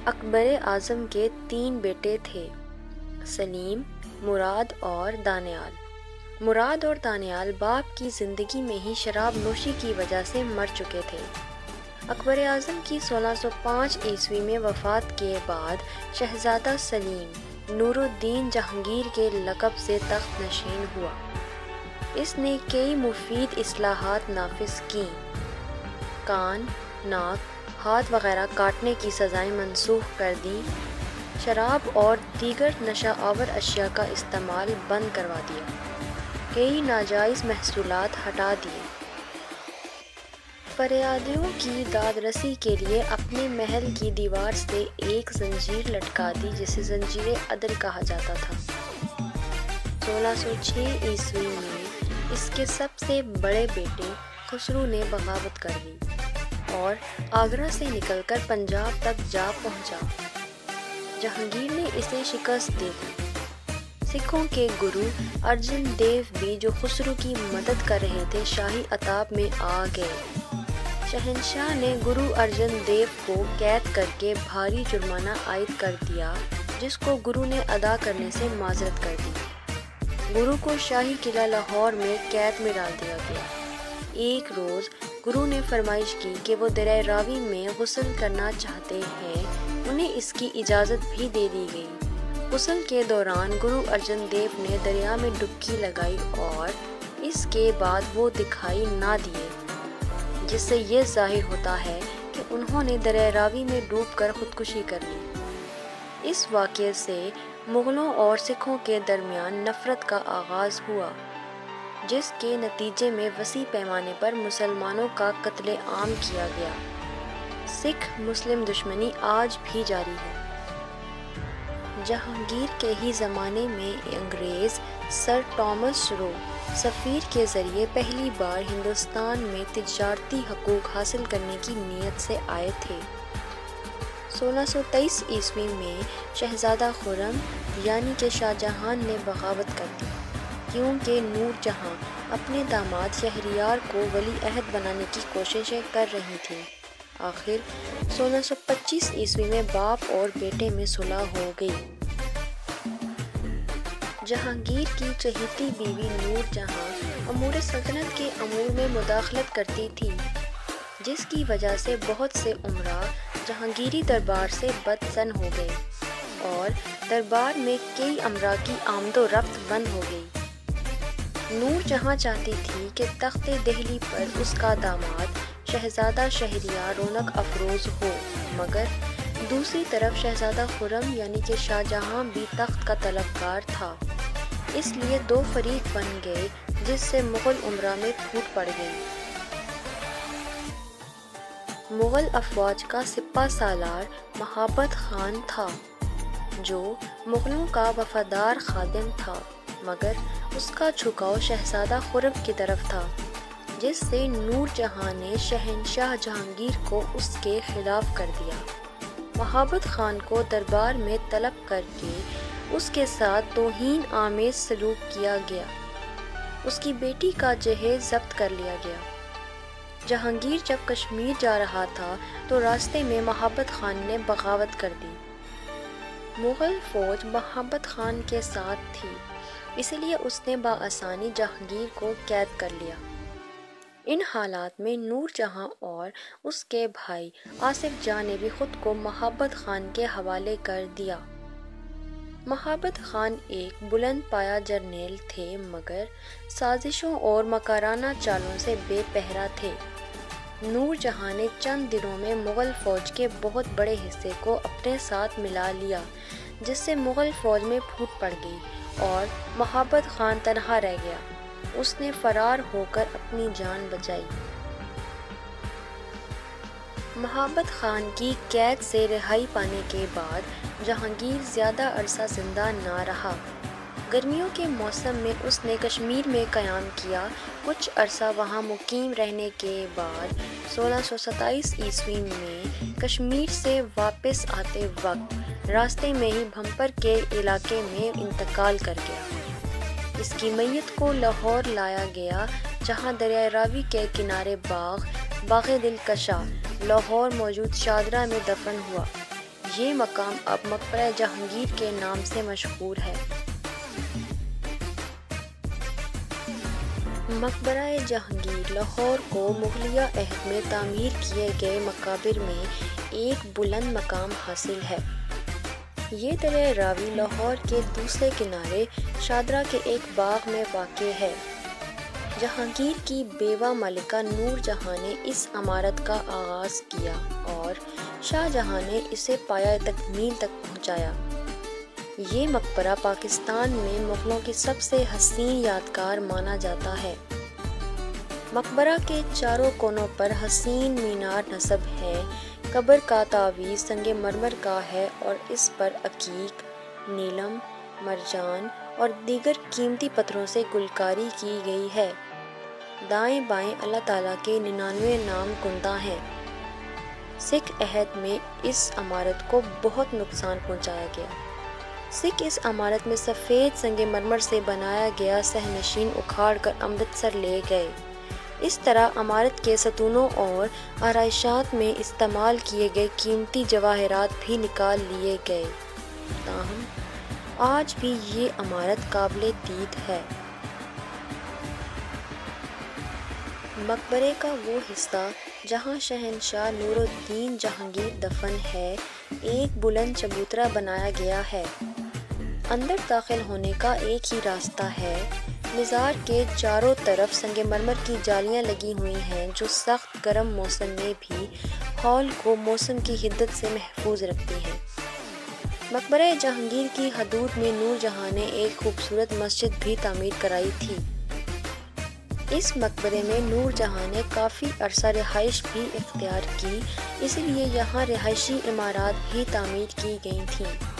اکبر اعظم کے 3 بیٹے تھے، سلیم، مراد اور دانیال۔ مراد اور دانیال باپ کی زندگی میں ہی شراب نوشی کی وجہ سے مر چکے تھے۔ اکبر اعظم کی 1605 عیسوی میں وفات کے بعد شہزادہ سلیم نور الدین جہانگیر کے لقب سے تخت نشین ہوا۔ اس نے کئی مفید اصلاحات نافذ کیں۔ کان، ناک، ہاتھ وغیرہ کاٹنے کی سزائیں منسوخ کر دیں، شراب اور دیگر نشہ آور اشیاء کا استعمال بند کروا دیا، کئی ناجائز محصولات ہٹا دیے۔ فریادیوں کی داد رسی کے لیے اپنے محل کی دیوار سے ایک زنجیر لٹکا دی جسے زنجیر عدل کہا جاتا تھا۔ 1606 عیسوی میں اس کے سب سے بڑے بیٹے خسرو نے بغاوت کر دی اور آگرہ سے نکل کر پنجاب تک جا پہنچا۔ جہانگیر نے اسے شکست دے دی۔ سکھوں کے گرو ارجن دیو بھی جو خسرو کی مدد کر رہے تھے شاہی عتاب میں آ گئے۔ شہنشاہ نے گرو ارجن دیو کو قید کر کے بھاری جرمانہ عائد کر دیا جس کو گرو نے ادا کرنے سے معذرت کر دی۔ گرو کو شاہی قلعہ لاہور میں قید میں ڈال دیا گیا۔ ایک روز گرو نے فرمائش کی کہ وہ دریائے راوی میں غسل کرنا چاہتے ہیں، انہیں اس کی اجازت بھی دے دی گئی۔ غسل کے دوران گرو ارجن دیو نے دریا میں ڈبکی لگائی اور اس کے بعد وہ دکھائی نہ دیے، جس سے یہ ظاہر ہوتا ہے کہ انہوں نے دریائے راوی میں ڈوب کر خودکشی کر لی۔ اس واقعے سے مغلوں اور سکھوں کے درمیان نفرت کا آغاز ہوا، جس کے نتیجے میں وسیع پیمانے پر مسلمانوں کا قتل عام کیا گیا۔ سکھ مسلم دشمنی آج بھی جاری ہے۔ جہانگیر کے ہی زمانے میں انگریز سر ٹامس رو سفیر کے ذریعے پہلی بار ہندوستان میں تجارتی حقوق حاصل کرنے کی نیت سے آئے تھے۔ 1623 عیسوی میں شہزادہ خرم یعنی کہ شاہ جہان نے بغاوت کر دی کیونکہ نور جہاں اپنے داماد شہریار کو ولی عہد بنانے کی کوششیں کر رہی تھیں۔ آخر 1625 عیسوی میں باپ اور بیٹے میں صلح ہو گئی۔ جہانگیر کی چہیتی بیوی نور جہاں امور سلطنت کے امور میں مداخلت کرتی تھی، جس کی وجہ سے بہت سے امراء جہانگیری دربار سے بدظن ہو گئے اور دربار میں کئی امراء کی آمد و رفت بند ہو گئی۔ نور جہاں چاہتی تھی کہ تخت دہلی پر اس کا داماد شہزادہ شہریار رونق افروز ہو، مگر دوسری طرف شہزادہ خرم یعنی کہ شاہ جہاں بھی تخت کا طلبگار تھا، اس لیے 2 فریق بن گئے جس سے مغل امراء میں پھوٹ پڑ گئی۔ مغل افواج کا سپہ سالار مہابت خان تھا جو مغلوں کا وفادار خادم تھا، مگر اس کا جھکاؤ شہزادہ خرم کی طرف تھا، جس سے نور جہاں نے شہنشاہ جہانگیر کو اس کے خلاف کر دیا۔ مہابت خان کو دربار میں طلب کر کے اس کے ساتھ توہین آمیز سلوک کیا گیا۔ اس کی بیٹی کا جہیز ضبط کر لیا گیا۔ جہانگیر جب کشمیر جا رہا تھا تو راستے میں مہابت خان نے بغاوت کر دی۔ مغل فوج مہابت خان کے ساتھ تھی، اس لیے اس نے بآسانی جہانگیر کو قید کر لیا۔ ان حالات میں نور جہاں اور اس کے بھائی آصف جاں نے بھی خود کو مہابت خان کے حوالے کر دیا۔ مہابت خان ایک بلند پایہ جرنیل تھے مگر سازشوں اور مکرانہ چالوں سے بے پہرا تھے۔ نور جہاں نے چند دنوں میں مغل فوج کے بہت بڑے حصے کو اپنے ساتھ ملا لیا، جس سے مغل فوج میں پھوٹ پڑ گئی اور مہابت خان تنہا رہ گیا۔ اس نے فرار ہو کر اپنی جان بچائی۔ مہابت خان کی قید سے رہائی پانے کے بعد جہانگیر زیادہ عرصہ زندہ نہ رہا۔ گرمیوں کے موسم میں اس نے کشمیر میں قیام کیا۔ کچھ عرصہ وہاں مقیم رہنے کے بعد 1627 عیسوی میں کشمیر سے واپس آتے وقت راستے میں ہی بھمپر کے علاقے میں انتقال کر گیا۔ اس کی میت کو لاہور لایا گیا، جہاں دریائے راوی کے کنارے باغ دلکشا لاہور موجود شادرہ میں دفن ہوا۔ یہ مقام اب مقبرہ جہانگیر کے نام سے مشہور ہے۔ مقبرہ جہانگیر لاہور کو مغلیہ عہد میں تعمیر کیے گئے مقابر میں ایک بلند مقام حاصل ہے۔ یہ دریا راوی لاہور کے دوسرے کنارے شاہدرہ کے ایک باغ میں واقع ہے۔ جہانگیر کی بیوہ ملکہ نور جہاں نے اس عمارت کا آغاز کیا اور شاہ جہاں نے اسے پایہ تکمیل تک پہنچایا۔ یہ مقبرہ پاکستان میں مغلوں کی سب سے حسین یادگار مانا جاتا ہے۔ مقبرہ کے چاروں کونوں پر حسین مینار نصب ہے۔ قبر کا تعویذ سنگ مرمر کا ہے اور اس پر عقیق، نیلم، مرجان اور دیگر قیمتی پتھروں سے گلکاری کی گئی ہے۔ دائیں بائیں اللہ تعالیٰ کے 99 نام کندہ ہیں۔ سکھ عہد میں اس عمارت کو بہت نقصان پہنچایا گیا۔ سکھ اس عمارت میں سفید سنگ مرمر سے بنایا گیا صحنشین اکھاڑ کر امرتسر لے گئے۔ اس طرح عمارت کے ستونوں اور آرائشات میں استعمال کیے گئے قیمتی جواہرات بھی نکال لیے گئے، تاہم آج بھی یہ عمارت قابل دید ہے۔ مقبرے کا وہ حصہ جہاں شہنشاہ نور الدین جہانگیر دفن ہے، ایک بلند چبوترا بنایا گیا ہے۔ اندر داخل ہونے کا ایک ہی راستہ ہے۔ مزار کے چاروں طرف سنگ مرمر کی جالیاں لگی ہوئی ہیں جو سخت گرم موسم میں بھی ہال کو موسم کی حدت سے محفوظ رکھتی ہیں۔ مقبرہ جہانگیر کی حدود میں نور جہاں نے ایک خوبصورت مسجد بھی تعمیر کرائی تھی۔ اس مقبرے میں نور جہاں نے کافی عرصہ رہائش بھی اختیار کی، اسی لیے یہاں رہائشی عمارات بھی تعمیر کی گئی تھیں۔